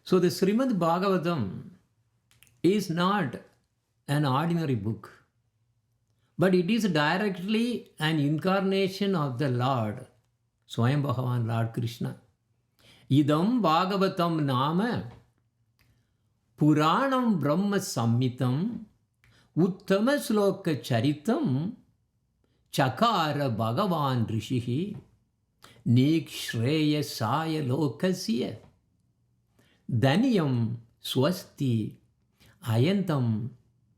So the Srimad Bhagavatam is not an ordinary book, but it is directly an incarnation of the Lord, Swayam Bhagavan, Lord Krishna. Idam Bhagavatam Nama Puranam Brahma Sammitam Uttama Sloka Charitam Chakara Bhagavan Rishihi Nikshreya Saya Lokasya Dhaniyam Swasti Ayanam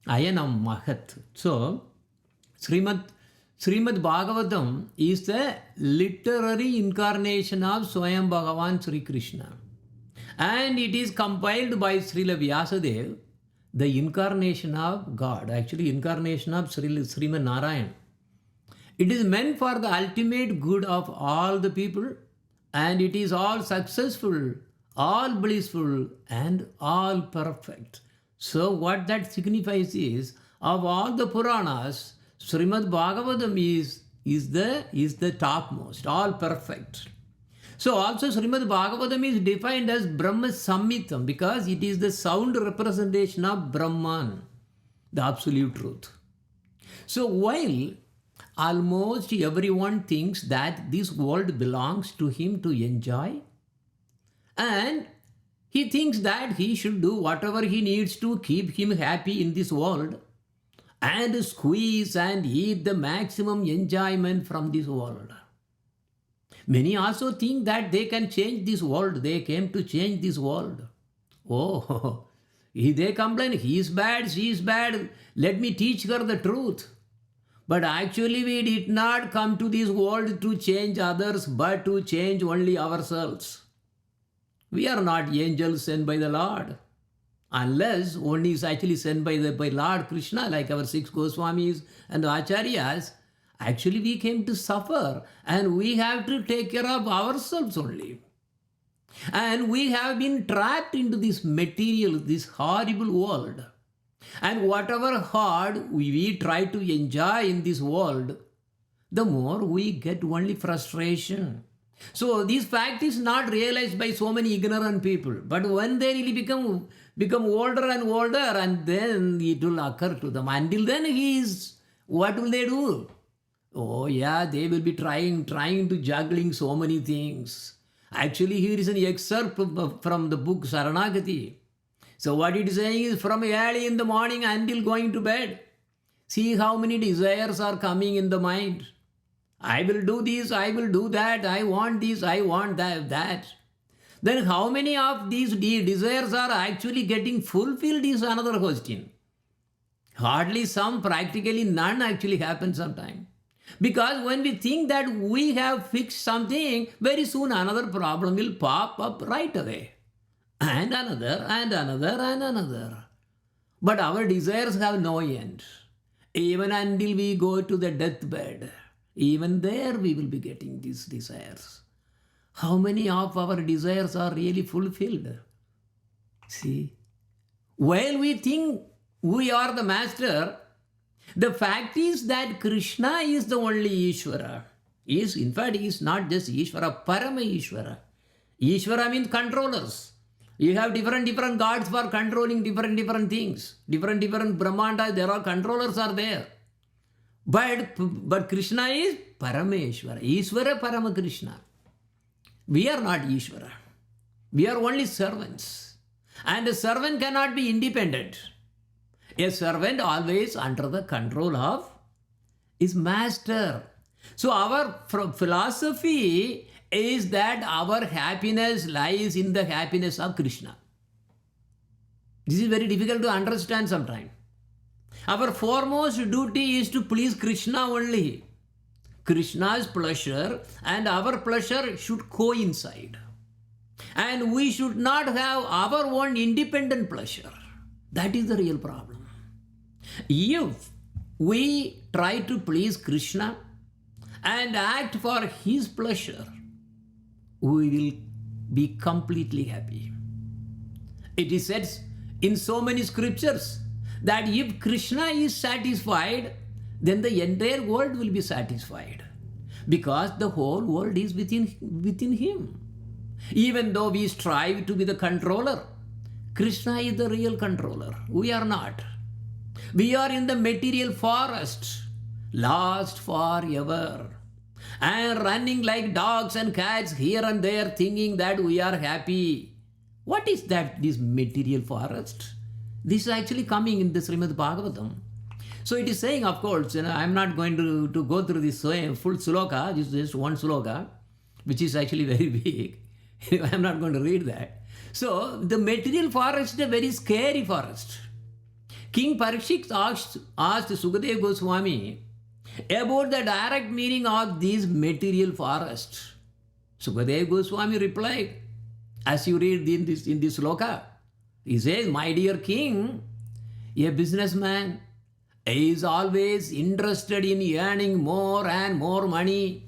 Mahat. So, Srimad Bhagavatam is the literary incarnation of Swayam Bhagavan Sri Krishna. And it is compiled by Srila Vyasadeva, the incarnation of God, actually incarnation of Srimad Narayan. It is meant for the ultimate good of all the people, and it is all successful, all blissful, and all perfect. So what that signifies is, of all the Puranas, Srimad Bhagavatam is the topmost, all perfect. So also Srimad Bhagavatam is defined as Brahma Sammitam because it is the sound representation of Brahman, the absolute truth. So while almost everyone thinks that this world belongs to him to enjoy, and he thinks that he should do whatever he needs to keep him happy in this world and squeeze and eat the maximum enjoyment from this world. Many also think that they can change this world. They came to change this world. Oh, they complain, he is bad, she is bad. Let me teach her the truth. But actually we did not come to this world to change others, but to change only ourselves. We are not angels sent by the Lord. Unless one is actually sent by Lord Krishna, like our 6 Goswamis and Acharyas. Actually, we came to suffer and we have to take care of ourselves only. And we have been trapped into this material, this horrible world. And whatever hard we try to enjoy in this world, the more we get only frustration. So this fact is not realized by so many ignorant people. But when they really become older and older, and then it will occur to them. Until then, what will they do? Oh yeah, they will be trying to juggling so many things. Actually, here is an excerpt from the book Saranagati. So what it is saying is, from early in the morning until going to bed, see how many desires are coming in the mind. I will do this, I will do that, I want this, I want that. Then how many of these desires are actually getting fulfilled is another question. Hardly some, practically none actually happen sometime. Because when we think that we have fixed something, very soon another problem will pop up right away. And another, and another, and another. But our desires have no end. Even until we go to the deathbed, even there we will be getting these desires. How many of our desires are really fulfilled? See, while we think we are the master, the fact is that Krishna is the only Ishvara. In fact, he is not just Ishvara, Parama Ishvara. Ishvara means controllers. You have different gods for controlling different things. Different Brahmandas, there are controllers are there. But Krishna is Parameshwara. Ishvara Parama Krishna. We are not Ishvara. We are only servants. And a servant cannot be independent. A servant always under the control of his master. So our philosophy is that our happiness lies in the happiness of Krishna. This is very difficult to understand sometimes. Our foremost duty is to please Krishna only. Krishna's pleasure and our pleasure should coincide. And we should not have our own independent pleasure. That is the real problem. If we try to please Krishna and act for his pleasure, we will be completely happy. It is said in so many scriptures that if Krishna is satisfied, then the entire world will be satisfied, because the whole world is within him. Even though we strive to be the controller, Krishna is the real controller. We are not. We are in the material forest, lost forever, and running like dogs and cats here and there, thinking that we are happy. What is that, this material forest? This is actually coming in the Srimad Bhagavatam. So it is saying, of course, I'm not going to go through this full sloka. This is just one sloka, which is actually very big. I'm not going to read that. So the material forest is a very scary forest. King Parikshit asked Sukadeva Goswami about the direct meaning of this material forest. Sukadeva Goswami replied, as you read in this sloka, he says, my dear king, a businessman is always interested in earning more and more money.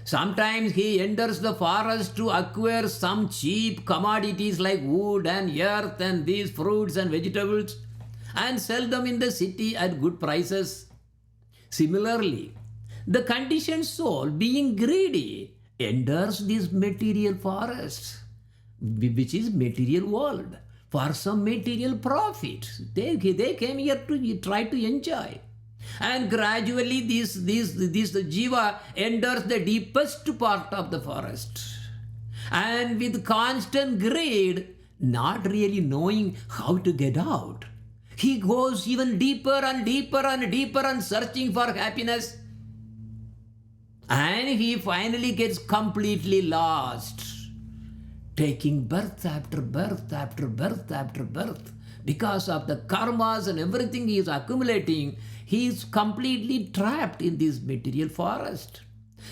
Sometimes he enters the forest to acquire some cheap commodities like wood and earth and these fruits and vegetables and sell them in the city at good prices. Similarly, the conditioned soul, being greedy, enters this material forest, which is material world, for some material profit. They came here to try to enjoy. And gradually this jiva enters the deepest part of the forest. And with constant greed, not really knowing how to get out, he goes even deeper and deeper and deeper and searching for happiness. And he finally gets completely lost, taking birth after birth after birth after birth. Because of the karmas and everything he is accumulating, he is completely trapped in this material forest.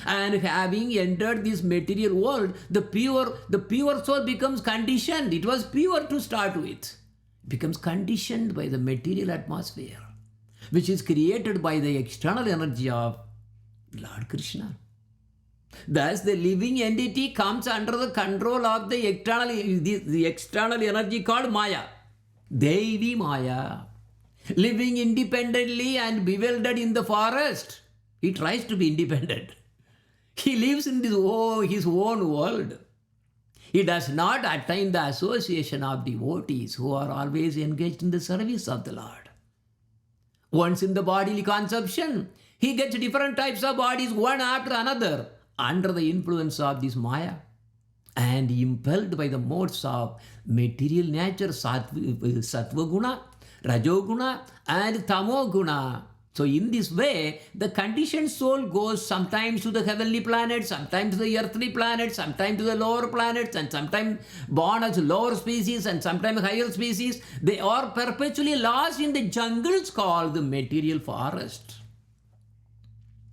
And having entered this material world, the pure soul becomes conditioned. It was pure to start with. Becomes conditioned by the material atmosphere, which is created by the external energy of Lord Krishna. Thus, the living entity comes under the control of the external energy called Maya, Devi Maya. Living independently and bewildered in the forest, he tries to be independent. He lives in his own world. He does not attain the association of devotees who are always engaged in the service of the Lord. Once in the bodily conception, he gets different types of bodies, one after another, under the influence of this Maya, and impelled by the modes of material nature, Sattva Guna, Rajoguna, and Tamoguna. So in this way, the conditioned soul goes sometimes to the heavenly planets, sometimes to the earthly planets, sometimes to the lower planets, and sometimes born as lower species and sometimes higher species. They are perpetually lost in the jungles called the material forest.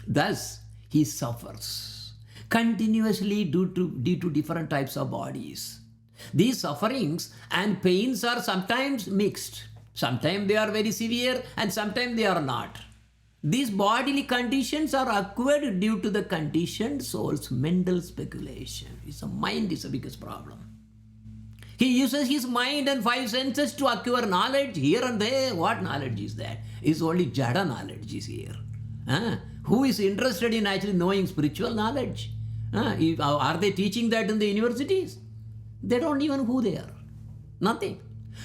Thus, he suffers continuously due to different types of bodies. These sufferings and pains are sometimes mixed. Sometimes they are very severe and sometimes they are not. These bodily conditions are acquired due to the conditioned soul's mental speculation. His mind is the biggest problem. He uses his mind and five senses to acquire knowledge here and there. What knowledge is that? It's only Jada knowledge is here. Who is interested in actually knowing spiritual knowledge? Are they teaching that in the universities? They don't even know who they are. Nothing.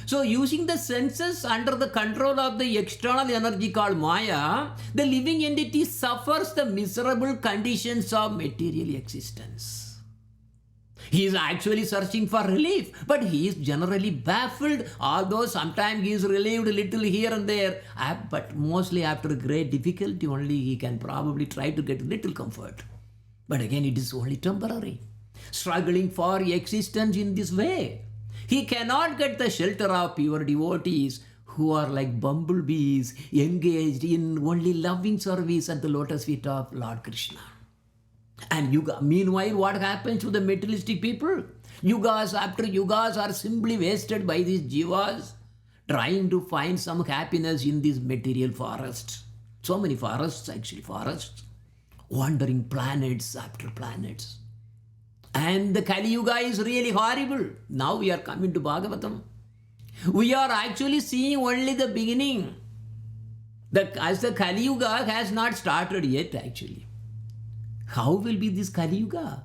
So using the senses under the control of the external energy called Maya, the living entity suffers the miserable conditions of material existence. He is actually searching for relief, but he is generally baffled, although sometimes he is relieved a little here and there, but mostly after great difficulty only he can probably try to get a little comfort. But again, it is only temporary. Struggling for existence in this way, he cannot get the shelter of pure devotees who are like bumblebees engaged in only loving service at the lotus feet of Lord Krishna. And meanwhile, what happens to the materialistic people? Yugas after yugas are simply wasted by these jivas trying to find some happiness in this material forest. So many forests, wandering planets after planets. And the Kali Yuga is really horrible. Now we are coming to Bhagavatam. We are actually seeing only the beginning. As the Kali Yuga has not started yet actually. How will be this Kali Yuga?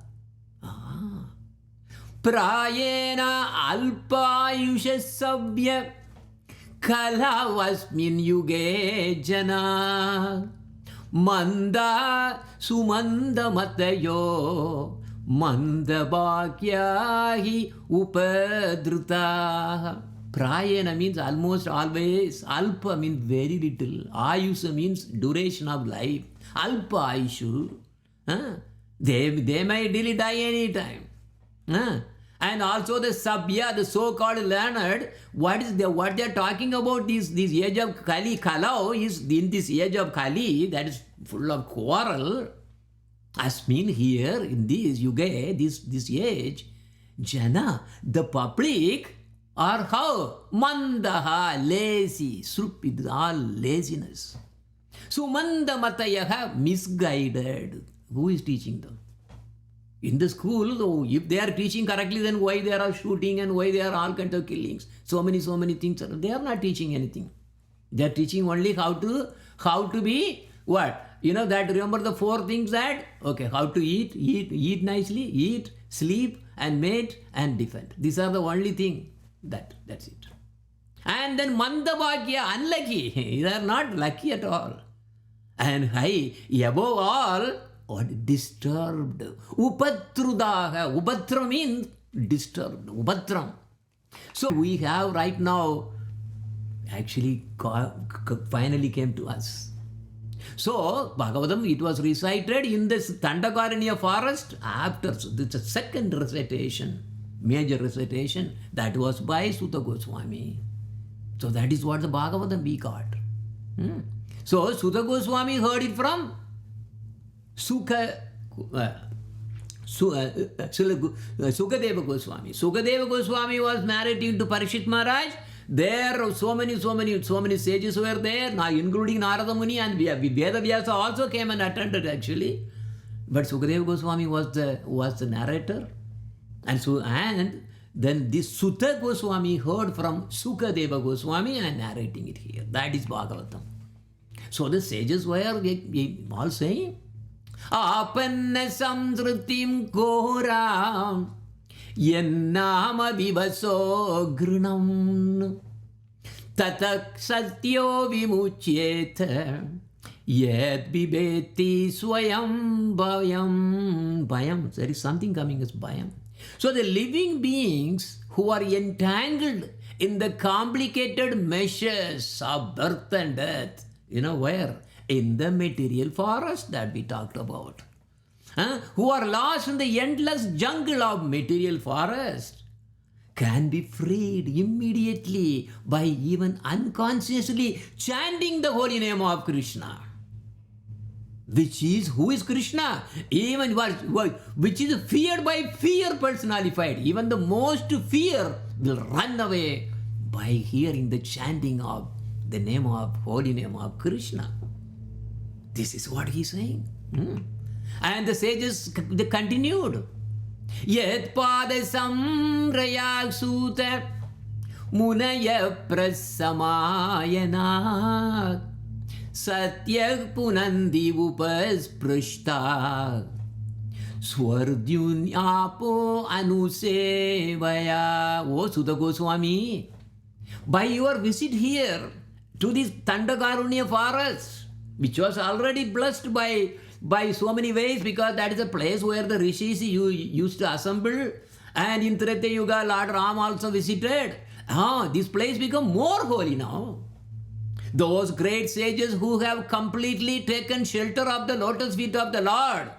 Prayena alpayushasabhya kalavasmin yuge jana manda sumanda matayo manda bhakyahi upadruta. Prayena means almost always. Alpa means very little. Ayusha means duration of life. Alpa ayushu. They may really die anytime. And also the sabya, the so-called learned, what they are talking about this age of Kali. Kalau is in this age of Kali that is full of quarrel. As mean here in this yuga, this age, jana, the public are how? Mandaha, lazy, stupid, all laziness. Sumanda matayaha, misguided. Who is teaching them? In the school, if they are teaching correctly, then why they are shooting and why they are all kinds of killings? So many things. They are not teaching anything. They are teaching only how to be what? That remember the 4 things that, okay, how to eat nicely, eat, sleep, and mate, and defend. These are the only thing. That's it. And then mandabhagya, unlucky. They are not lucky at all. And high, above all, disturbed. Upatrudaha. Upatra means disturbed. Upatram. So we have right now actually finally came to us. So Bhagavatam, it was recited in this Dandakaranya forest after the second recitation, major recitation, that was by Sutta Goswami. So that is what the Bhagavatam we got. So Sutta Goswami heard it from Sukadeva Goswami. Sukadeva Goswami was narrating to Parikshit Maharaj. There so many sages were there, now including Narada Muni, and Veda Vyasa also came and attended actually. But Sukadeva Goswami was the narrator. And then this Sutta Goswami heard from Sukadeva Goswami and narrating it here. That is Bhagavatam. So the sages were all saying, Apanna samsritim koram yennama vivaso grinam tatak satyo vimuchyeta yed bibeti swayam bhayam. There is something coming as bhayam. So the living beings who are entangled in the complicated meshes of birth and death, where? In the material forest that we talked about. Who are lost in the endless jungle of material forest can be freed immediately by even unconsciously chanting the holy name of Krishna. Who is Krishna? Even which is feared by fear personified. Even the most fear will run away by hearing the chanting of the holy name of Krishna. This is what he is saying. And the sages, they continued. Yet padasam rayaksute munaya prasamayana satyak punandi upasprishta swardyunyapo anusevaya. O Sutta Goswami, by your visit here to this Dandakarunya forest, which was already blessed by so many ways, because that is a place where the rishis used to assemble, and in Treta Yuga Lord Ram also visited. This place become more holy now. Those great sages who have completely taken shelter of the lotus feet of the Lord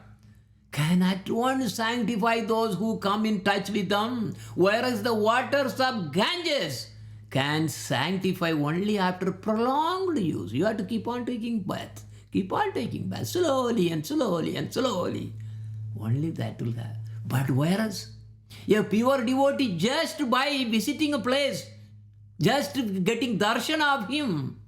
can at once sanctify those who come in touch with them, whereas the waters of Ganges can sanctify only after prolonged use. You have to keep on taking bath. Keep on taking bath slowly and slowly and slowly. Only that will have. But whereas a pure devotee, just by visiting a place, just getting darshan of him,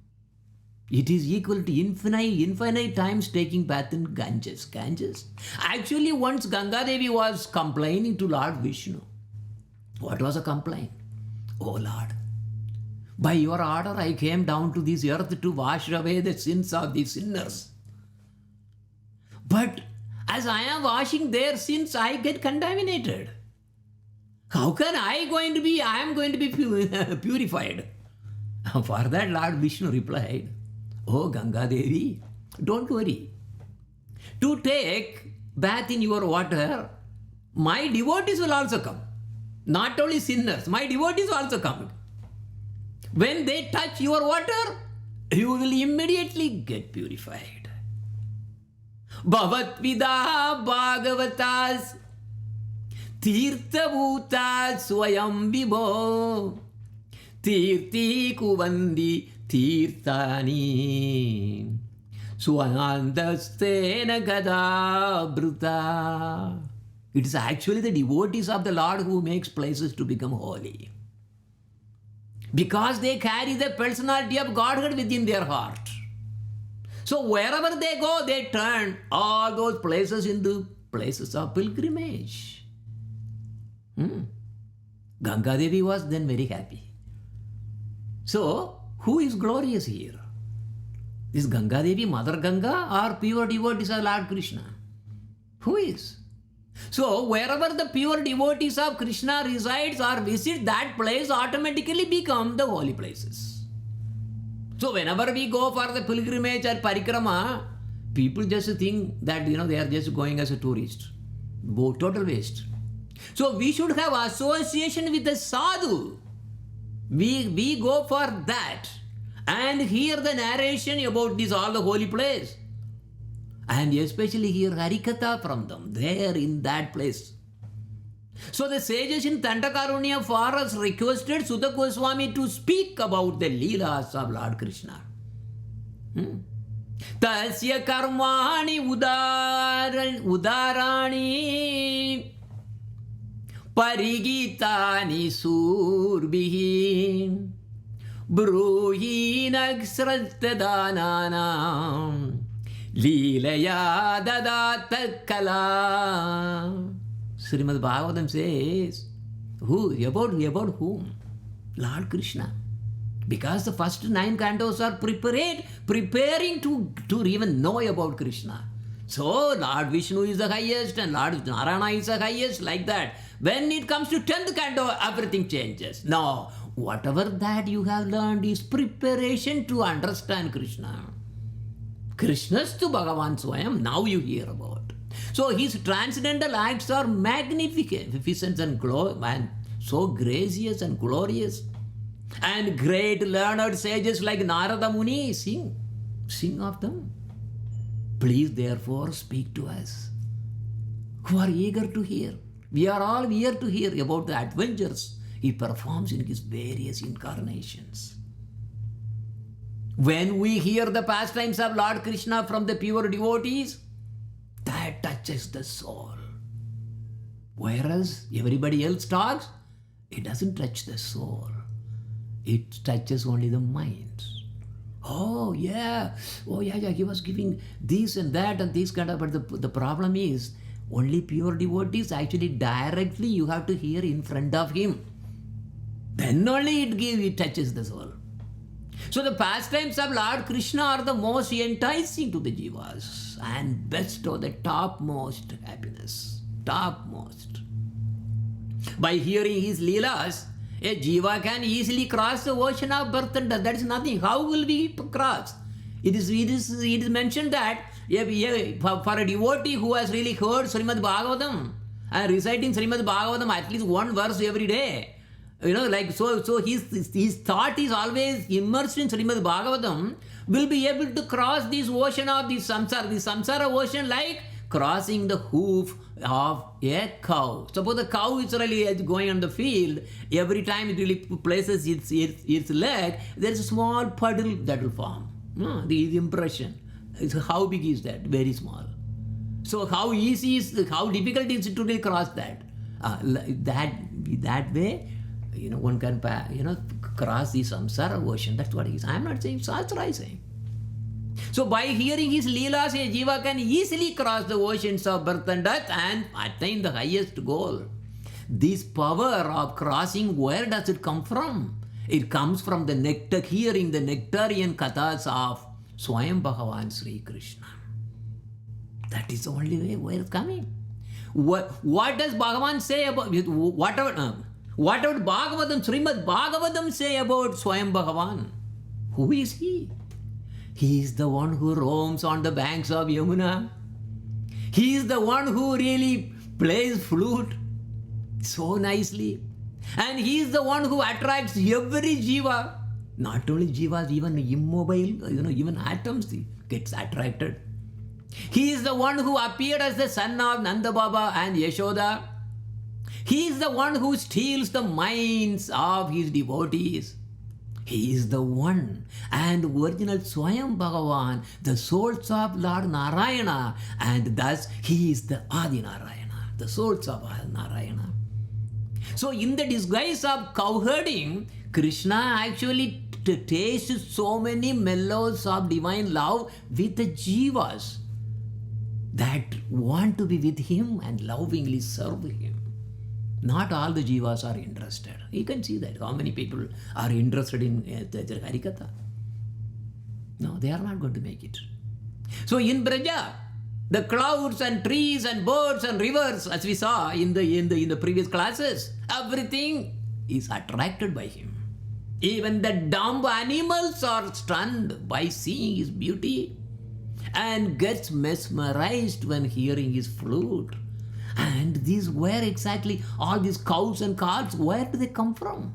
it is equal to infinite times taking bath in Ganges. Actually, once Ganga Devi was complaining to Lord Vishnu. What was a complaint? Oh Lord, by your order I came down to this earth to wash away the sins of the sinners. But as I am washing their sins, I get contaminated. How can I am going to be purified? For that Lord Vishnu replied, oh Ganga Devi, don't worry. To take bath in your water, my devotees will also come. Not only sinners, my devotees also come. When they touch your water, you will immediately get purified. Bhavatvida Bhagavatas Tirtha Bhuta Swayam Vibho Tirti Kuvandi Tirthani Swanandastena Gada Bruta. It is actually the devotees of the Lord who makes places to become holy. Because they carry the personality of Godhead within their heart. So wherever they go, they turn all those places into places of pilgrimage. Ganga Devi was then very happy. So, who is glorious here? Is Ganga Devi Mother Ganga or pure devotees of Lord Krishna? Who is? So, wherever the pure devotees of Krishna resides or visit, that place automatically become the holy places. So, whenever we go for the pilgrimage or parikrama, people just think that, they are just going as a tourist. Total waste. So, we should have association with the sadhu. We go for that and hear the narration about this all the holy place. And especially hear Harikatha from them, there in that place. So the sages in Tantakarunya forest requested Sutta Goswami to speak about the Leelas of Lord Krishna. Tasya karmani udarani parigitani surbhihi bruhi naksrattadananam Leelaya dadata kala. Srimad Bhagavatam says, about whom? Lord Krishna. Because the first 9 cantos are preparing to even know about Krishna. So Lord Vishnu is the highest and Lord Narayana is the highest, like that. When it comes to 10th canto, everything changes. Now, whatever that you have learned is preparation to understand Krishna. Krishnastu Bhagavan Swayam, now you hear about. So his transcendental acts are magnificent and so gracious and glorious. And great learned sages like Narada Muni sing of them. Please therefore speak to us who are eager to hear. We are all eager to hear about the adventures he performs in his various incarnations. When we hear the pastimes of Lord Krishna from the pure devotees, that touches the soul. Whereas everybody else talks, it doesn't touch the soul. It touches only the mind. Oh yeah, he was giving this and that and this kind of, but the problem is, only pure devotees actually directly you have to hear in front of him. Then only it touches the soul. So the pastimes of Lord Krishna are the most enticing to the jivas and best or the topmost happiness. Topmost. By hearing his leelas, a jiva can easily cross the ocean of birth and death. That is nothing. How will we cross? It is mentioned that for a devotee who has really heard Srimad Bhagavatam and reciting Srimad Bhagavatam at least one verse every day, so his thought is always immersed in Srimad Bhagavatam, will be able to cross this ocean of the samsara ocean like crossing the hoof of a cow. Suppose the cow is really going on the field, every time it really places its leg, there is a small puddle that will form. The impression. So how big is that? Very small. So how difficult is it to really cross that? That way, one can, cross the samsara ocean. That's what he is. I am not saying, Sastra is saying. So by hearing his leelas, a jiva can easily cross the oceans of birth and death and attain the highest goal. This power of crossing, where does it come from? It comes from the hearing the nectarian kathas of Swayam Bhagavan Sri Krishna. That is the only way where it's coming. What does Bhagavan say about whatever? What would Bhagavatam, Srimad Bhagavatam say about Swayam Bhagavan? Who is he? He is the one who roams on the banks of Yamuna. He is the one who really plays flute so nicely. And he is the one who attracts every jiva. Not only jivas, even immobile, even atoms gets attracted. He is the one who appeared as the son of Nanda Baba and Yashoda. He is the one who steals the minds of his devotees. He is the one and original Swayam Bhagavan, the souls of Lord Narayana, and thus he is the Adi Narayana, the souls of Narayana. So in the disguise of cowherding, Krishna actually tastes so many mellows of divine love with the jivas that want to be with him and lovingly serve him. Not all the jivas are interested. You can see that. How many people are interested in the Harikatha? No, they are not going to make it. So in Braja, the clouds and trees and birds and rivers, as we saw in the previous classes, everything is attracted by him. Even the dumb animals are stunned by seeing his beauty and gets mesmerized when hearing his flute. And these, where exactly all these cows and calves, where do they come from?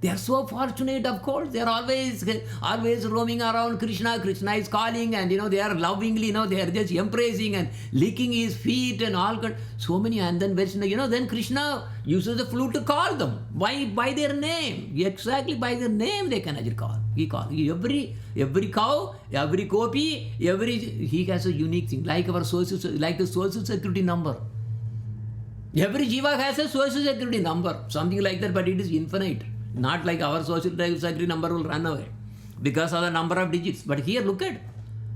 They are so fortunate, of course. They are always roaming around Krishna. Krishna is calling, and they are lovingly, they are just embracing and licking his feet and all. So many, and then then Krishna uses the flute to call them by their name. Exactly by their name they can actually call. He calls every cow, every gopi, he has a unique thing, like our like the social security number. Every jiva has a social security number, something like that, but it is infinite. Not like our social security number will run away because of the number of digits. But here, look at,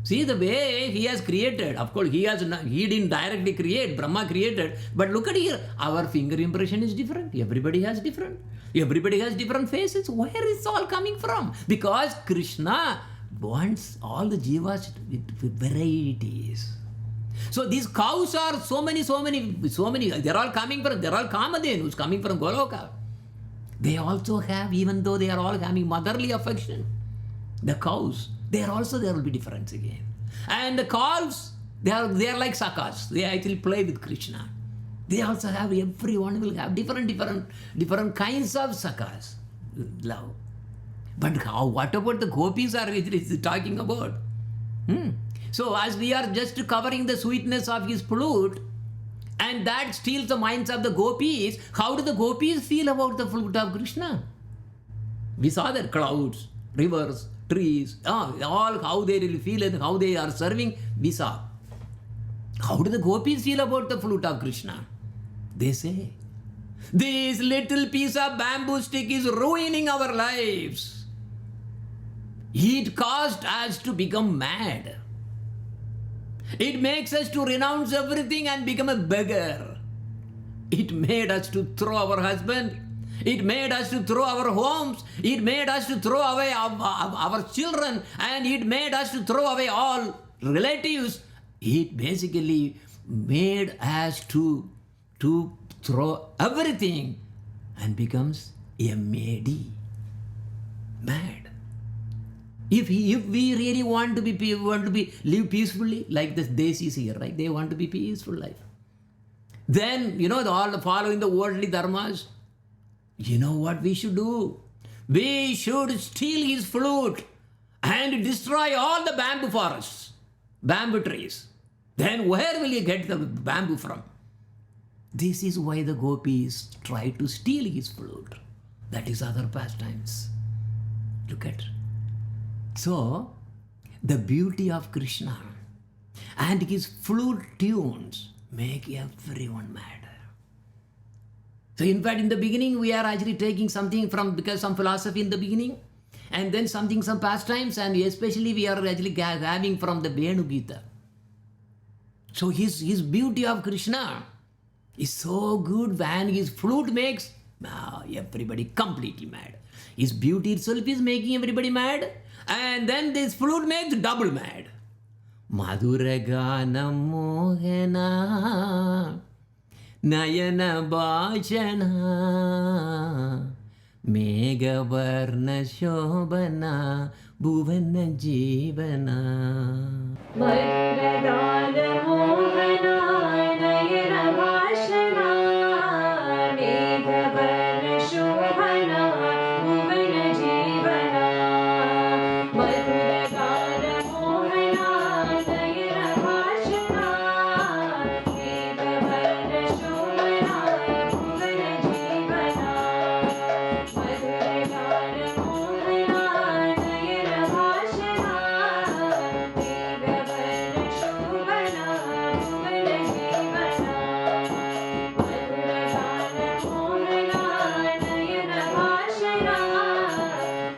see the way he has created. Of course, he didn't directly create, Brahma created. But look at here, our finger impression is different. Everybody has different faces. Where is all coming from? Because Krishna wants all the jivas with varieties. So these cows are so many. They're all Kamadhenus coming from Goloka. They also have, even though they are all having motherly affection, the cows, there will be difference again. And the calves, they are like sakas. They actually play with Krishna. They also have, everyone will have different kinds of sakas, love. But what about the gopis are talking about? So as we are just covering the sweetness of his flute, and that steals the minds of the gopis, how do the gopis feel about the flute of Krishna? We saw that clouds, rivers, trees, all how they really feel and how they are serving, we saw. How do the gopis feel about the flute of Krishna? They say, this little piece of bamboo stick is ruining our lives. It caused us to become mad. It makes us to renounce everything and become a beggar. It made us to throw our husband. It made us to throw our homes. It made us to throw away our children. And it made us to throw away all relatives. It basically made us to throw everything and becomes MAD. Mad. If we really want to live peacefully, like the Desis here, right? They want to be peaceful life. Then, all following the worldly dharmas, you know what we should do? We should steal his flute and destroy all the bamboo forests, bamboo trees. Then where will you get the bamboo from? This is why the gopis try to steal his flute. That is other pastimes. Look at. So, the beauty of Krishna and his flute tunes make everyone mad. So, in fact, in the beginning, we are actually taking something because some philosophy in the beginning, and then some pastimes, and especially we are actually having from the Venu Gita. So, his beauty of Krishna is so good, and his flute makes everybody completely mad. His beauty itself is making everybody mad. And then this flute makes double mad. Madhuragana mohana Nayana bhajana Meghavarna Shobhana Bhuvana Jivana. Madhuragana Mohana Nayana Bhashana Meghavarna Shobhana Bhuvana Jivana. Madhuragana Mohana Nayana Bhashana Meghavarna Shobhana Bhuvana Jivana. Madhuragana Mohana Nayana Bhashana Meghavarna Shobhana Bhuvana Jivana. Madhuragana Mohana Nayana Bhashana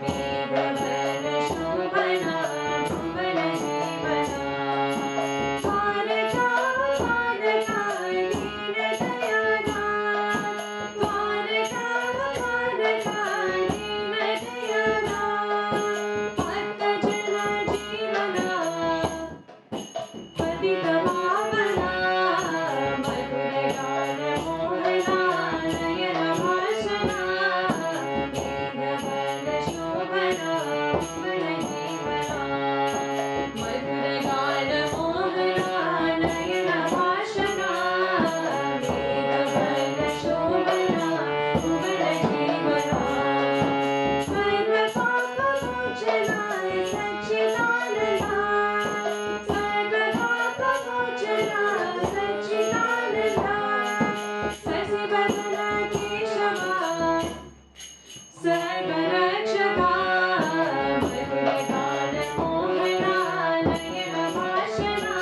Meghavarna Shobhana Bhuvana Jivana. Dwaraka Dwaraka Leela Dayana. Dwaraka Dwaraka Leela Dayana. Bhatta Jana Jeevana Patita Pavana. Madhuragana Mohana Nayana Bhashana Meghavarna Shobhana Bhuvana Jivana. Madhuragana Mohana Nayana Bhashana Meghavarna Shobhana Bhuvana Jivana. Sarva Papa Mochana Sachidananda. Sarva Papa Mochana Sachidananda. Sasivadana Keshava Sarvarakshaka. Madhuragana Mohana Nayana Bhashana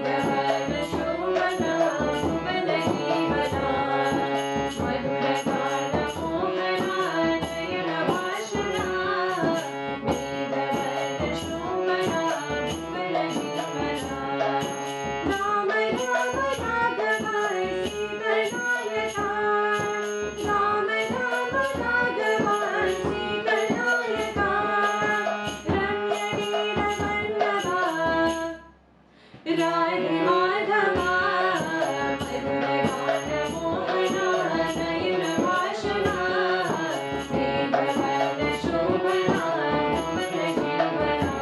Meghavarna Shobhana Bhuvana Jivana. Madhuragana Mohana Nayana Bhashana Meghavarna Shobhana Bhuvana Jivana. Rama Rama Raghava Sita Nayaka. Rama Rama Raghava Sita Nayaka. Ramya Leela Vallabha Radhe Madhava. Madhuragana Mohana Nayana Bhashana Meghavarna Shobhana Bhuvana Jivana.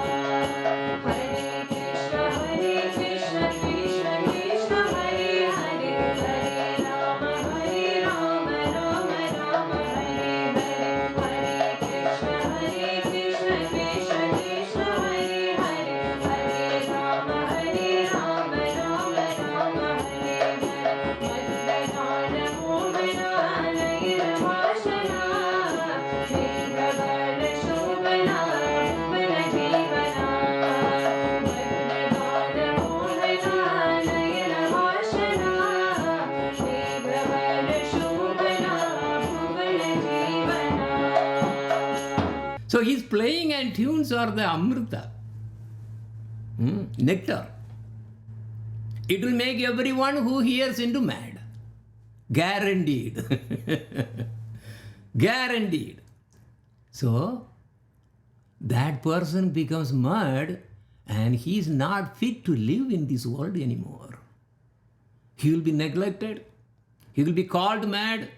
Hare Krishna Krishna Krishna Hare Hare. Hare Rama Rama Rama Hare Hare. Hare Krishna Krishna Krishna Hare Hare. Hare Rama Rama Rama Hare Hare. Madhuragana Mohana Nayana Bhashana Meghavarna Shobhana Bhuvana Jivana. Madhuragana Mohana Nayana Bhashana Meghavarna Shobhana Bhuvana Jivana. So his playing and tunes are the Amrita, nectar. It will make everyone who hears into mad. Guaranteed. Guaranteed. So that person becomes mad and he is not fit to live in this world anymore. He will be neglected. He will be called mad.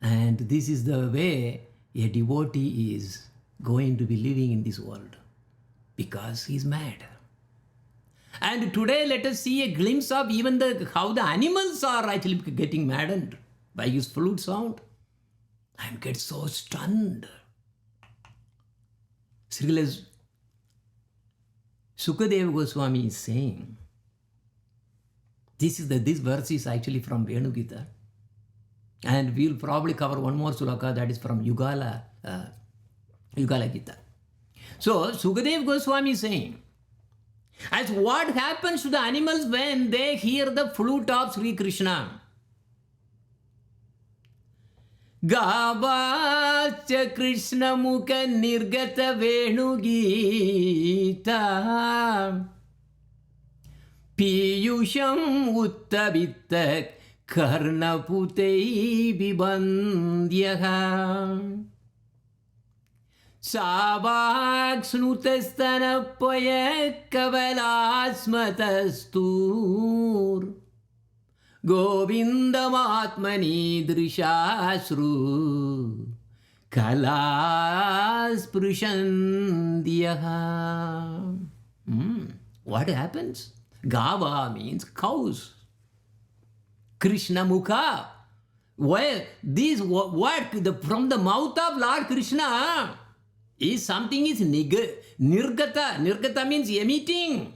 And this is the way a devotee is going to be living in this world because he is mad. And today let us see a glimpse of even how the animals are actually getting maddened by his flute sound and get so stunned. Srila Sukadeva Goswami is saying, this verse is actually from Venu Gita. And we'll probably cover one more sloka that is from Yugala Gita. So Sukadeva Goswami is saying, as what happens to the animals when they hear the flute of Sri Krishna? Gavacha Krishna Mukha Nirgata Venu Gita Piyusham Uttavitak Karnaputei Vibandhyaha Savakšnutastanapoya Kavalasmatastur Govindamatmani drishashru kalasprishandiyaha. What happens? Gava means cows. Krishna mukha. Why this what from the mouth of Lord Krishna is something is nirgata. Nirgata means emitting.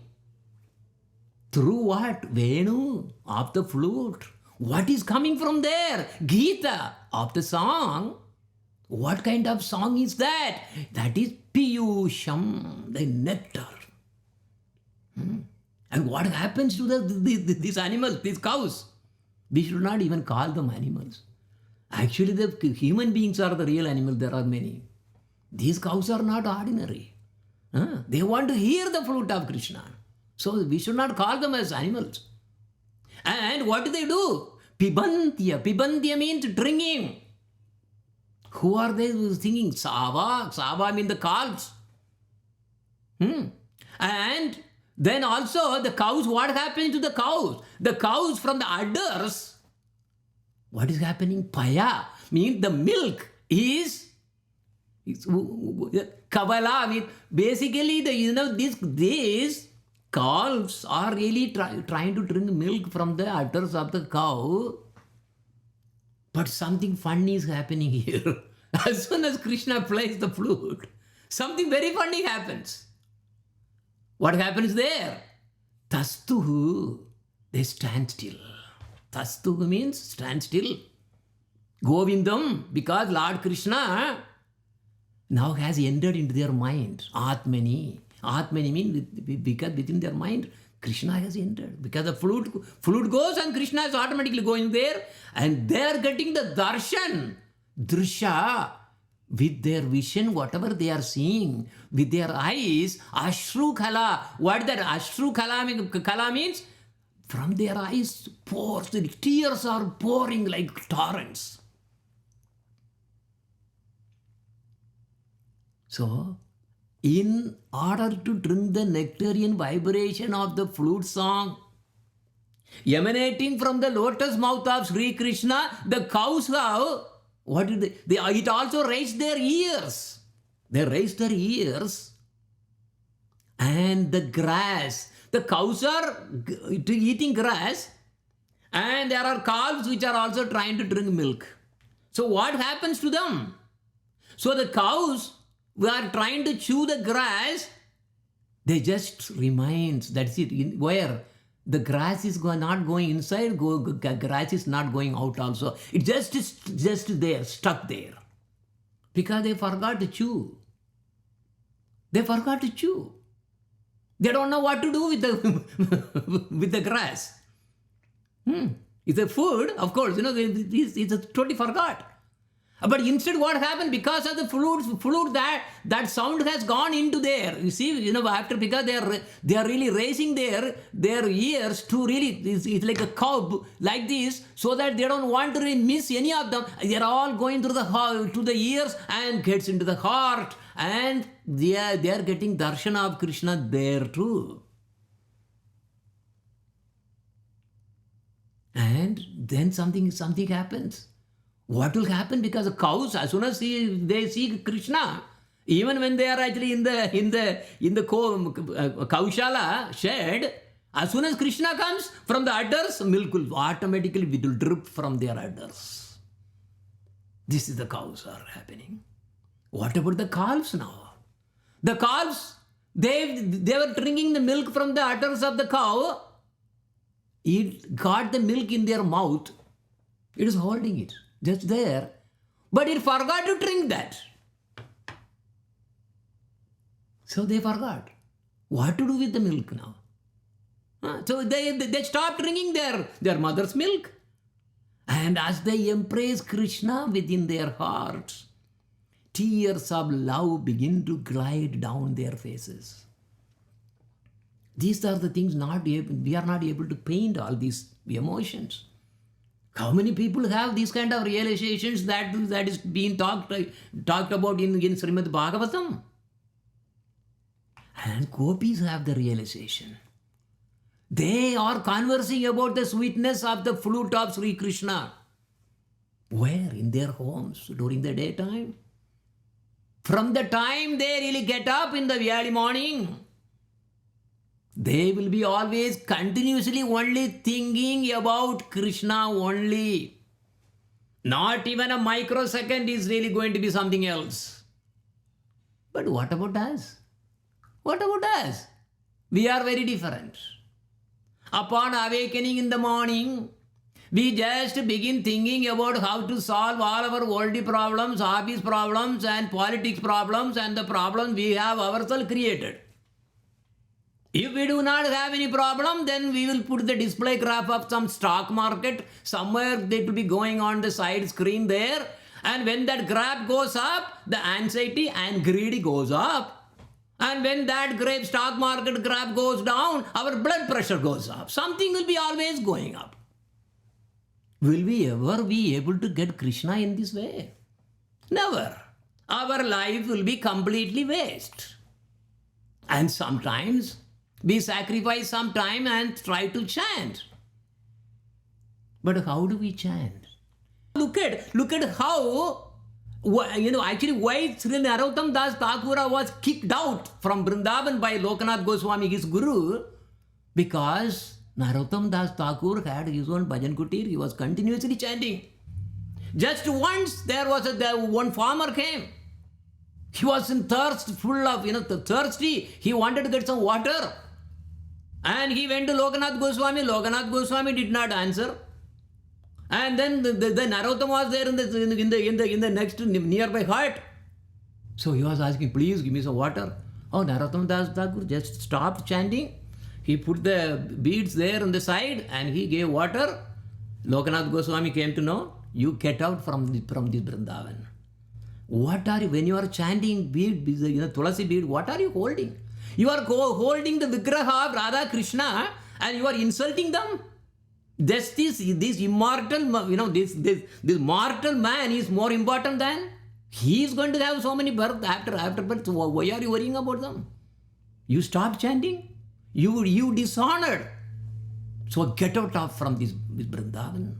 Through what? Venu of the flute. What is coming from there? Gita of the song. What kind of song is that? That is Piyusham, the nectar. And what happens to these animals, these cows? We should not even call them animals. Actually, the human beings are the real animals. There are many. These cows are not ordinary. They want to hear the flute of Krishna. So we should not call them as animals. And what do they do? Pibantya. Pibantya means drinking. Who are they singing? Sava. Sava means the calves. And then also the cows, what happens to the cows? The cows from the udders, what is happening? Paya means the milk is Kavala. I mean, basically, these calves are really trying to drink milk from the udders of the cow. But something funny is happening here. As soon as Krishna plays the flute, something very funny happens. What happens there? Tastuhu, they stand still. Tastuhu means stand still. Govindam, because Lord Krishna now has entered into their mind. Atmani. Atmani means because within their mind, Krishna has entered. Because the flute goes and Krishna is automatically going there. And they are getting the darshan, drisha, with their vision, whatever they are seeing, with their eyes, ashru kala. What that ashru kala means? From their eyes pours, the tears are pouring like torrents. So, in order to drink the nectarian vibration of the flute song, emanating from the lotus mouth of Sri Krishna, the cows have, what did they? It also raised their ears. They raised their ears. And the grass. The cows are eating grass. And there are calves which are also trying to drink milk. So what happens to them? So the cows who are trying to chew the grass, they just remains. That's it. Where? The grass is not going inside, grass is not going out also. It just there, stuck there. Because they forgot to chew. They forgot to chew. They don't know what to do with the with the grass. It's a food, of course, it's totally forgot. But instead what happened? Because of the flute that sound has gone into there. You see, after, because they are really raising their ears to really, it's like a cow like this, so that they don't want to really miss any of them. They are all going through to the ears and gets into the heart, and they are getting darshana of Krishna there too. And then something happens. What will happen? Because the cows, as soon as they see Krishna, even when they are actually in the Kaushala shed, as soon as Krishna comes from the udders, milk will automatically drip from their udders. This is the cows are happening. What about the calves now? The calves, they were drinking the milk from the udders of the cow. It got the milk in their mouth. It is holding it. Just there, but it forgot to drink that. So they forgot what to do with the milk now. So they stopped drinking their mother's milk. And as they embrace Krishna within their hearts, tears of love begin to glide down their faces. These are the things we are not able to paint all these emotions. How many people have these kind of realizations that is being talked about in Srimad Bhagavatam? And gopis have the realization. They are conversing about the sweetness of the flute of Sri Krishna. Where? In their homes during the daytime. From the time they really get up in the early morning, they will be always continuously only thinking about Krishna only. Not even a microsecond is really going to be something else. But what about us? What about us? We are very different. Upon awakening in the morning, we just begin thinking about how to solve all our worldly problems, office problems, and politics problems, and the problems we have ourselves created. If we do not have any problem, then we will put the display graph of some stock market somewhere that will be going on the side screen there. And when that graph goes up, the anxiety and greed goes up. And when that great stock market graph goes down, our blood pressure goes up. Something will be always going up. Will we ever be able to get Krishna in this way? Never. Our life will be completely waste. And sometimes we sacrifice some time and try to chant. But how do we chant? Look at how, actually why Sri Narottam Das Thakura was kicked out from Vrindavan by Lokanath Goswami, his guru, because Narottam Das Thakur had his own bhajan kutir. He was continuously chanting. Just once there was one farmer came. He was in thirst, full of, thirsty. He wanted to get some water. And he went to Lokanath Goswami. Lokanath Goswami did not answer. And then the Narottam was there in the next nearby hut. So he was asking, please give me some water. Oh, Narottam Das Thakur just stopped chanting. He put the beads there on the side and he gave water. Lokanath Goswami came to know, you get out from this Vrindavan. What are you, when you are chanting bead, Tulasi bead, what are you holding? You are holding the Vigraha of Radha Krishna and you are insulting them. This immortal, this mortal man is more important than he is going to have so many births after birth. So why are you worrying about them? You stop chanting. You dishonored. So get out from this Vrindavan.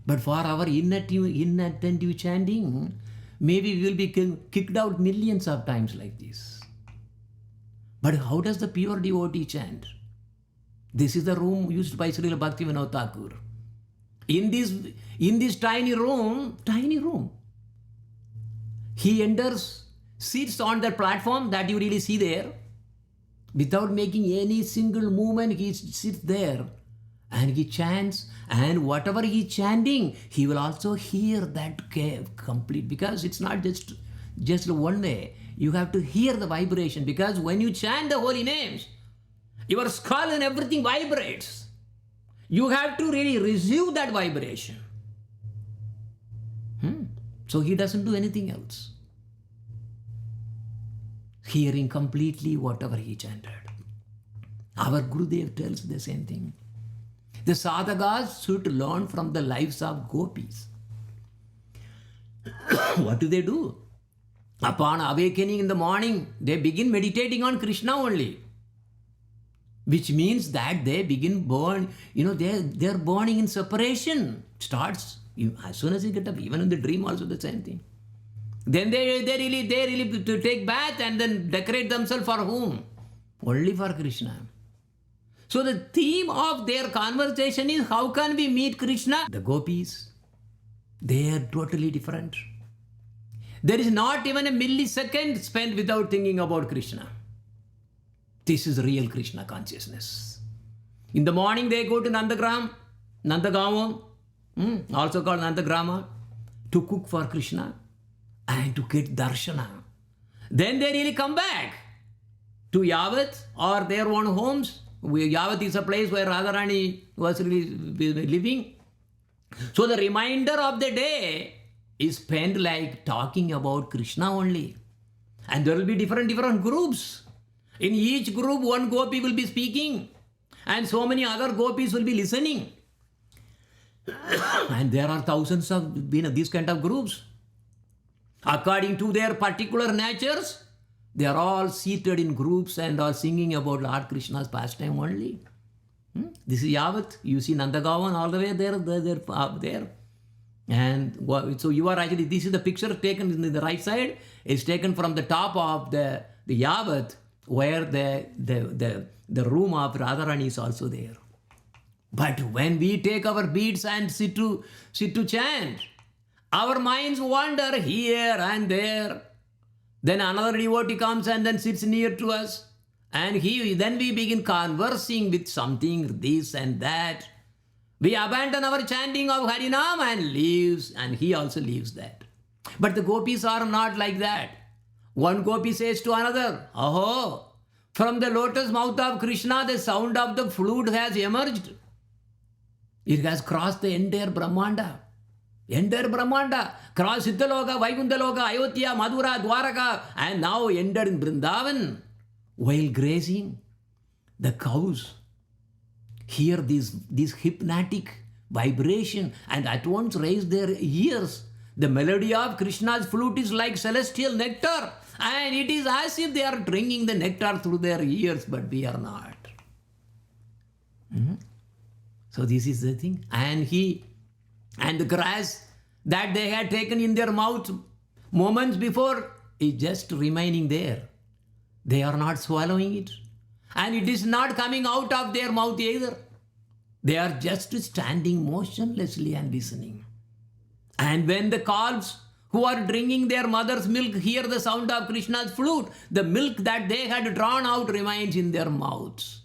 But for our inattentive chanting, maybe we will be kicked out millions of times like this. But how does the pure devotee chant? This is the room used by Srila Bhaktivinoda Thakur. In this tiny room, he enters, sits on the platform that you really see there. Without making any single movement, he sits there and he chants. And whatever he is chanting, he will also hear that complete. Because it's not just one way. You have to hear the vibration. Because when you chant the holy names, your skull and everything vibrates. You have to really receive that vibration. So he doesn't do anything else. Hearing completely whatever he chanted. Our Gurudev tells the same thing. The sadhakas should learn from the lives of gopis. What do? Upon awakening in the morning, they begin meditating on Krishna only. Which means that they begin they're burning in separation. Starts as soon as you get up, even in the dream also the same thing. Then they really to take bath and then decorate themselves for whom? Only for Krishna. So the theme of their conversation is how can we meet Krishna? The gopis, they are totally different. There is not even a millisecond spent without thinking about Krishna. This is real Krishna consciousness. In the morning they go to Nandagaon, also called Nandagrama, to cook for Krishna and to get darshana. Then they really come back to Yavat or their own homes. Yavat is a place where Radharani was really living. So the remainder of the day is spent like talking about Krishna only. And there will be different groups. In each group, one gopi will be speaking and so many other gopis will be listening. And there are thousands of these kind of groups. According to their particular natures, They are all seated in groups and are singing about Lord Krishna's pastime only. This is Yavat. You see Nandagaon all the way there, they're up there. And so you are actually, this is the picture taken in the right side. It's taken from the top of the Yavat, where the room of Radharani is also there. But when we take our beads and sit to chant, our minds wander here and there. Then another devotee comes and then sits near to us. And then we begin conversing with something, this and that. We abandon our chanting of Harinam and leaves, and he also leaves that. But the gopis are not like that. One gopi says to another, "Aho, from the lotus mouth of Krishna, the sound of the flute has emerged. It has crossed the entire Brahmanda. Crossed Siddhaloka, Vaikundaloka, Ayodhya, Madhura, Dwaraka, and now entered in Vrindavan. While grazing, the cows hear this hypnotic vibration and at once raise their ears. The melody of Krishna's flute is like celestial nectar, and it is as if they are drinking the nectar through their ears, but we are not." So this is the thing. And the grass that they had taken in their mouth moments before is just remaining there. They are not swallowing it. And it is not coming out of their mouth either. They are just standing motionlessly and listening. And when the calves who are drinking their mother's milk hear the sound of Krishna's flute, the milk that they had drawn out remains in their mouths.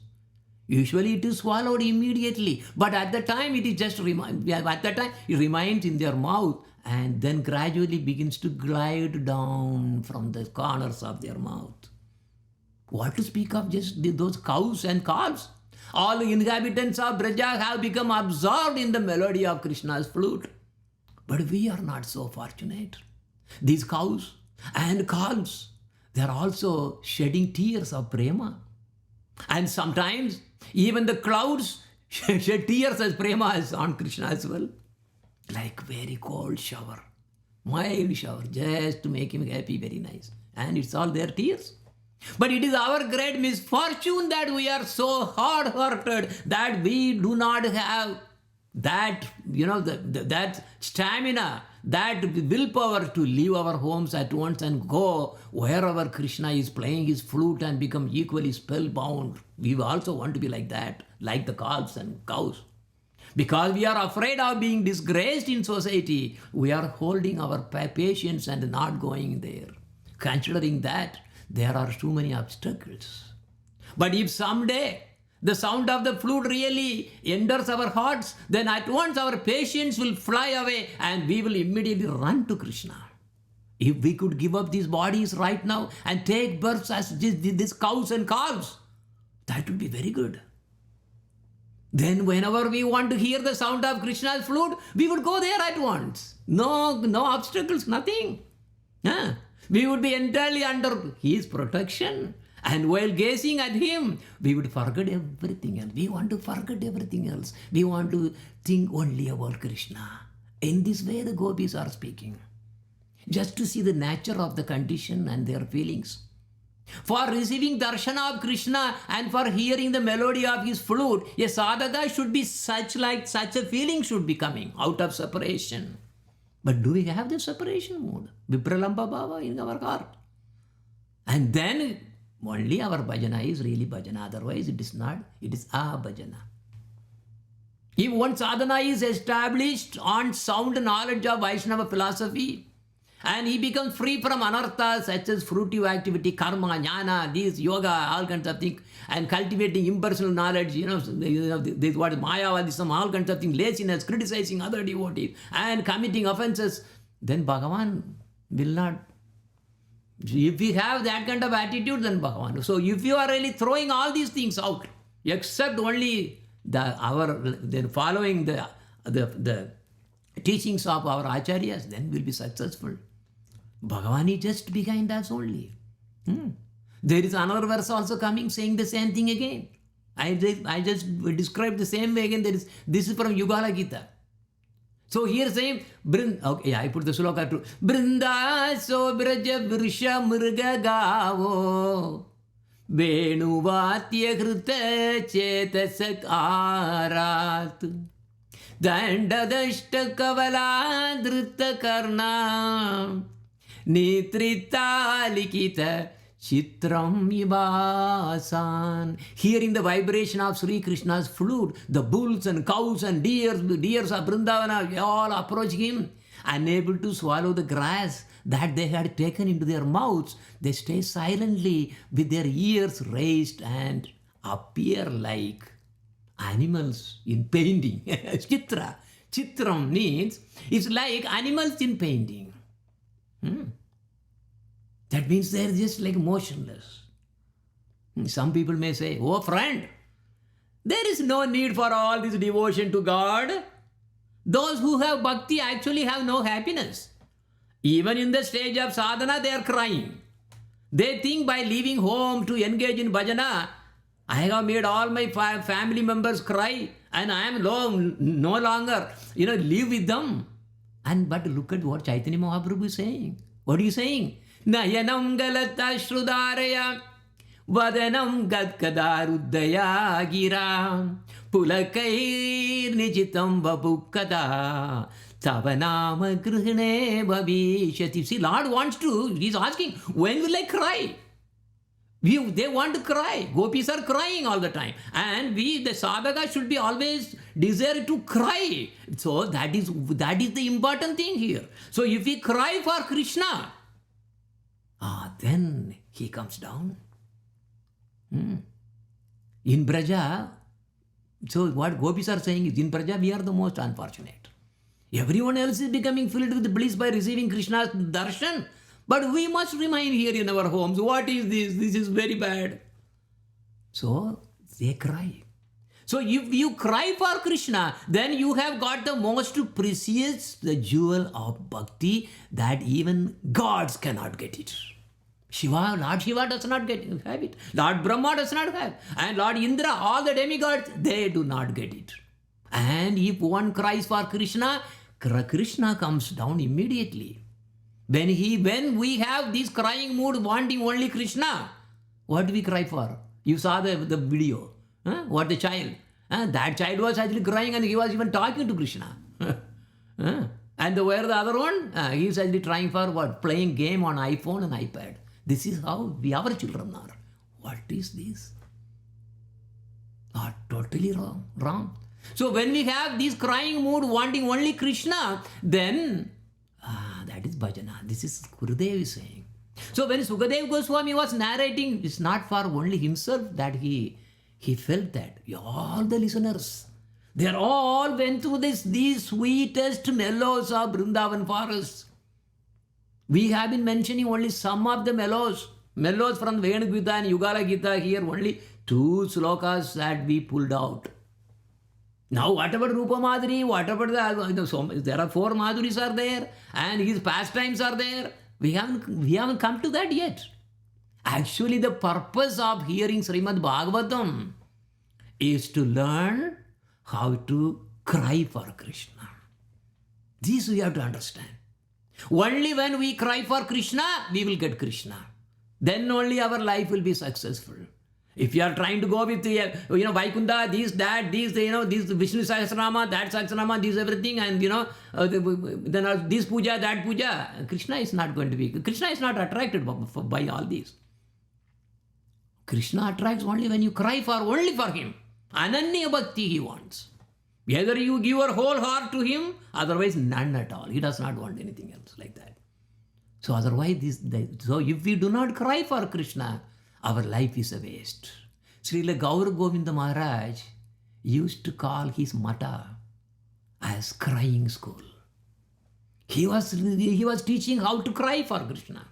Usually it is swallowed immediately, but at the time it is just it remains in their mouth and then gradually begins to glide down from the corners of their mouth. What to speak of just those cows and calves? All the inhabitants of Braja have become absorbed in the melody of Krishna's flute. But we are not so fortunate. These cows and calves, they are also shedding tears of prema. And sometimes even the clouds shed tears as prema as on Krishna as well. Like very cold shower, mild shower, just to make him happy, very nice. And it's all their tears. But it is our great misfortune that we are so hard-hearted that we do not have that, that stamina, that willpower to leave our homes at once and go wherever Krishna is playing his flute and become equally spellbound. We also want to be like that, like the calves and cows. Because we are afraid of being disgraced in society, we are holding our patience and not going there. Considering that, there are too many obstacles. But if someday the sound of the flute really enters our hearts, then at once our patience will fly away and we will immediately run to Krishna. If we could give up these bodies right now and take births as these cows and calves, that would be very good. Then whenever we want to hear the sound of Krishna's flute, we would go there at once. No obstacles, nothing. We would be entirely under his protection. And while gazing at him, we would forget everything else. We want to forget everything else. We want to think only about Krishna. In this way, the gopis are speaking. Just to see the nature of the condition and their feelings. For receiving darshana of Krishna and for hearing the melody of his flute, a sadhaka should be such a feeling should be coming out of separation. But do we have the separation mood? Vipralamba bhava in our heart. And then only our bhajana is really bhajana. Otherwise it is not. It is bhajana. If one sadhana is established on sound knowledge of Vaishnava philosophy, and he becomes free from anarthas such as fruitive activity, karma, jnana, these yoga, all kinds of things, and cultivating impersonal knowledge, this what is Mayavadism, all kinds of things, laziness, criticizing other devotees, and committing offenses, then Bhagavan will not. If we have that kind of attitude, then Bhagavan. So if you are really throwing all these things out, except only following the teachings of our acharyas, then we'll be successful. Bhagavan is just behind us only. There is another verse also coming saying the same thing again. I just described the same way again. This is from Yugala Gita. So here saying, okay, I put the sloka too. Brinda so braja virsha murga gavo Venuvatya krita chetasak arat Dandadashta kavala drita karna Nitrita likita Chitram Ivasan. Hearing the vibration of Sri Krishna's flute, the bulls and cows and deers of Vrindavana all approach him, unable to swallow the grass that they had taken into their mouths. They stay silently with their ears raised and appear like animals in painting. Chitra. Chitram means it's like animals in painting. That means they're just like motionless. Some people may say, oh friend, there is no need for all this devotion to God. Those who have bhakti actually have no happiness. Even in the stage of sadhana, they are crying. They think by leaving home to engage in bhajana, I have made all my family members cry and I am no longer, live with them. But look at what Chaitanya Mahaprabhu is saying. What are you saying? Nayanam galata shrudaraya Vadanam gadkadaruddaya gira Pulakair nijitam vabukada Tavanama grihne bhavishati. See, Lord wants to, he's asking, when will I cry? They want to cry. Gopis are crying all the time. And the sadhaka should be always desire to cry. So that is the important thing here. So if we cry for Krishna, then he comes down. In Braja, so what Gopis are saying is, in Braja we are the most unfortunate. Everyone else is becoming filled with bliss by receiving Krishna's darshan. But we must remain here in our homes. What is this? This is very bad. So they cry. So if you cry for Krishna, then you have got the most precious, the jewel of bhakti that even gods cannot get it. Lord Shiva does not have it. Lord Brahma does not have. And Lord Indra, all the demigods, they do not get it. And if one cries for Krishna, Krishna comes down immediately. When we have this crying mood, wanting only Krishna, what do we cry for? You saw the video. What the child? That child was actually crying and he was even talking to Krishna. And where the other one? He is actually trying for what? Playing game on iPhone and iPad. This is how our children are. What is this? Totally wrong. So when we have this crying mood, wanting only Krishna, then that is bhajana. This is Gurudev is saying. So when Sukadev Goswami was narrating, it's not for only himself that he felt that. All the listeners, they are all went through these sweetest mellows of Vrindavan forest. We have been mentioning only some of the mellows from Venu Gita and Yugala Gita. Here only 2 slokas that we pulled out. Now whatever Rupa Madhuri, whatever there are 4 Madhuris are there and his pastimes are there. We haven't come to that yet. Actually, the purpose of hearing Srimad Bhagavatam is to learn how to cry for Krishna. This we have to understand. Only when we cry for Krishna, we will get Krishna. Then only our life will be successful. If you are trying to go with, Vaikunta, this, Vishnu Sahasranama, that Sahasranama, this everything, and, then this puja, that puja, Krishna is not going to be, Krishna is not attracted by all these. Krishna attracts only when you cry only for him. Ananya Bhakti he wants. Either you give your whole heart to him, otherwise none at all. He does not want anything else like that. So otherwise, so if we do not cry for Krishna, our life is a waste. Srila Gaur Govinda Maharaj used to call his mata as crying school. He was teaching how to cry for Krishna.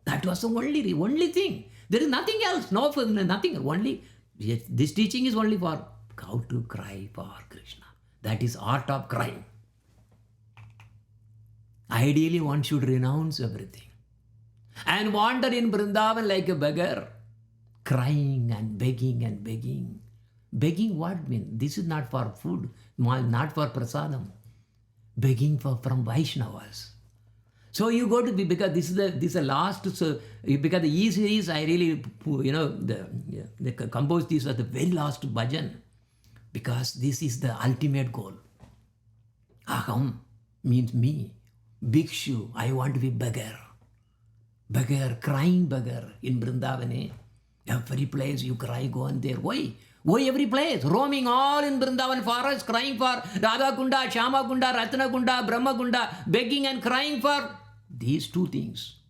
That was the only thing. There is nothing else. Nothing. Only this teaching is only for how to cry for Krishna. That is art of crying. Ideally, one should renounce everything and wander in Vrindavan like a beggar, crying and begging and begging. Begging what mean? This is not for food, not for prasadam. begging for from Vaishnavas. So you go to be, because this is the last. So because the easy is I really they compose these at the very last bhajan, because this is the ultimate goal. Aham means me. Bhikshu, I want to be beggar. Beggar, crying beggar in Vrindavane. Every place you cry, go on there. Why? Why every place? Roaming all in Vrindavan forest, crying for Radha Kunda, Shama Kunda, Ratna Kunda, Brahma Kunda, begging and crying for these two things.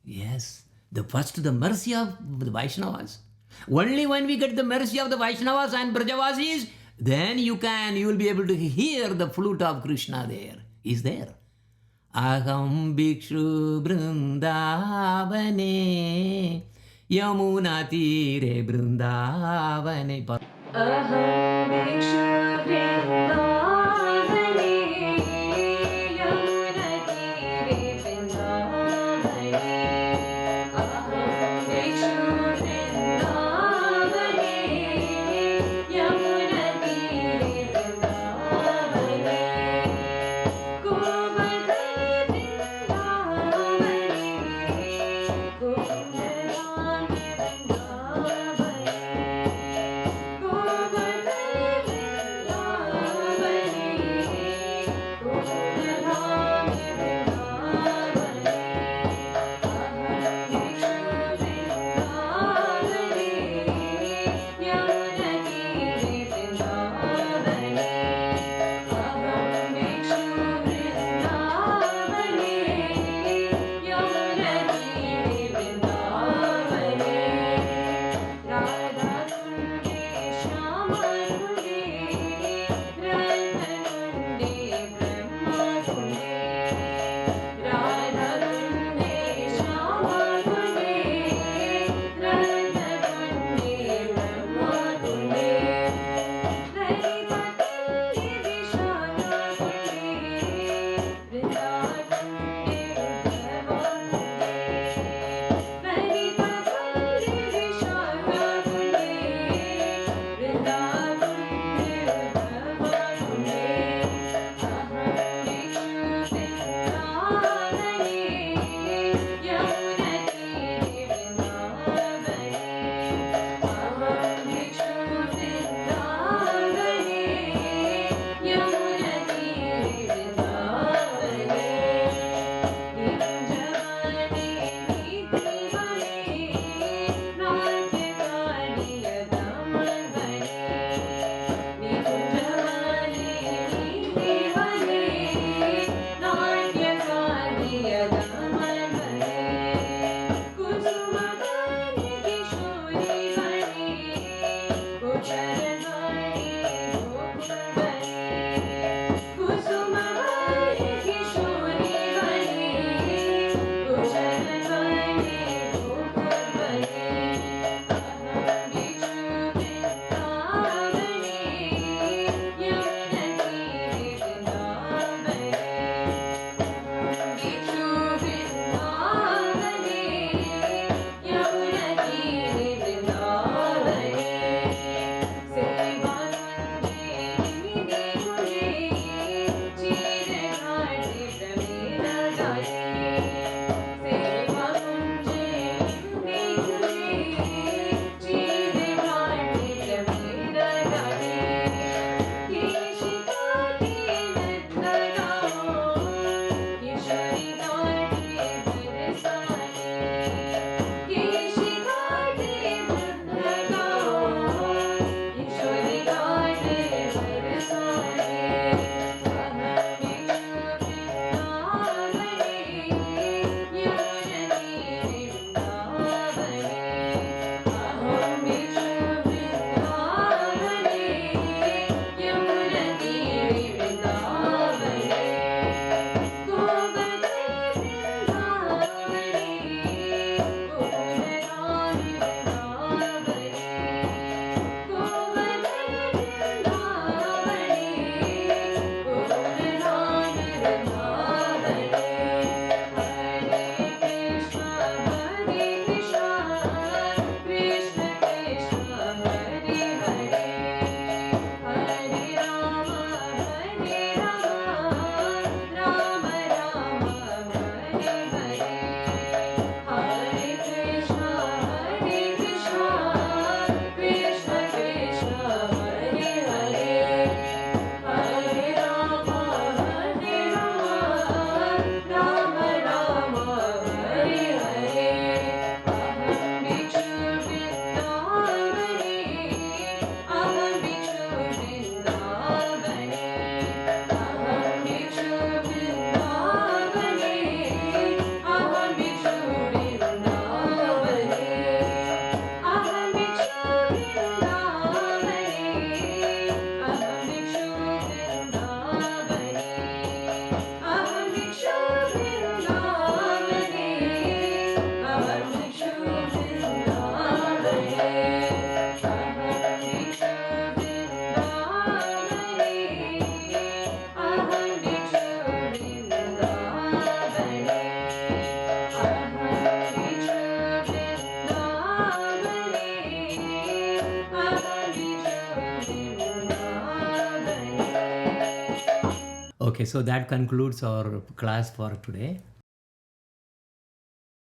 Yes, the first, the mercy of the Vaishnavas. Only when we get the mercy of the Vaishnavas and Brajavasis, then you will be able to hear the flute of Krishna there. Is there. Aham Bhikshu Brindavane Yamuna Tire Brindavane. Aham Bhikshu Vrindavane Yamuna Tire Vrindavane. Aham Bhikshu Vrindavane Yamuna Tire Vrindavane. Govardhani Vrindavane Govardhani Vrindavane. Govardhani Vrindavane so that concludes our class for today.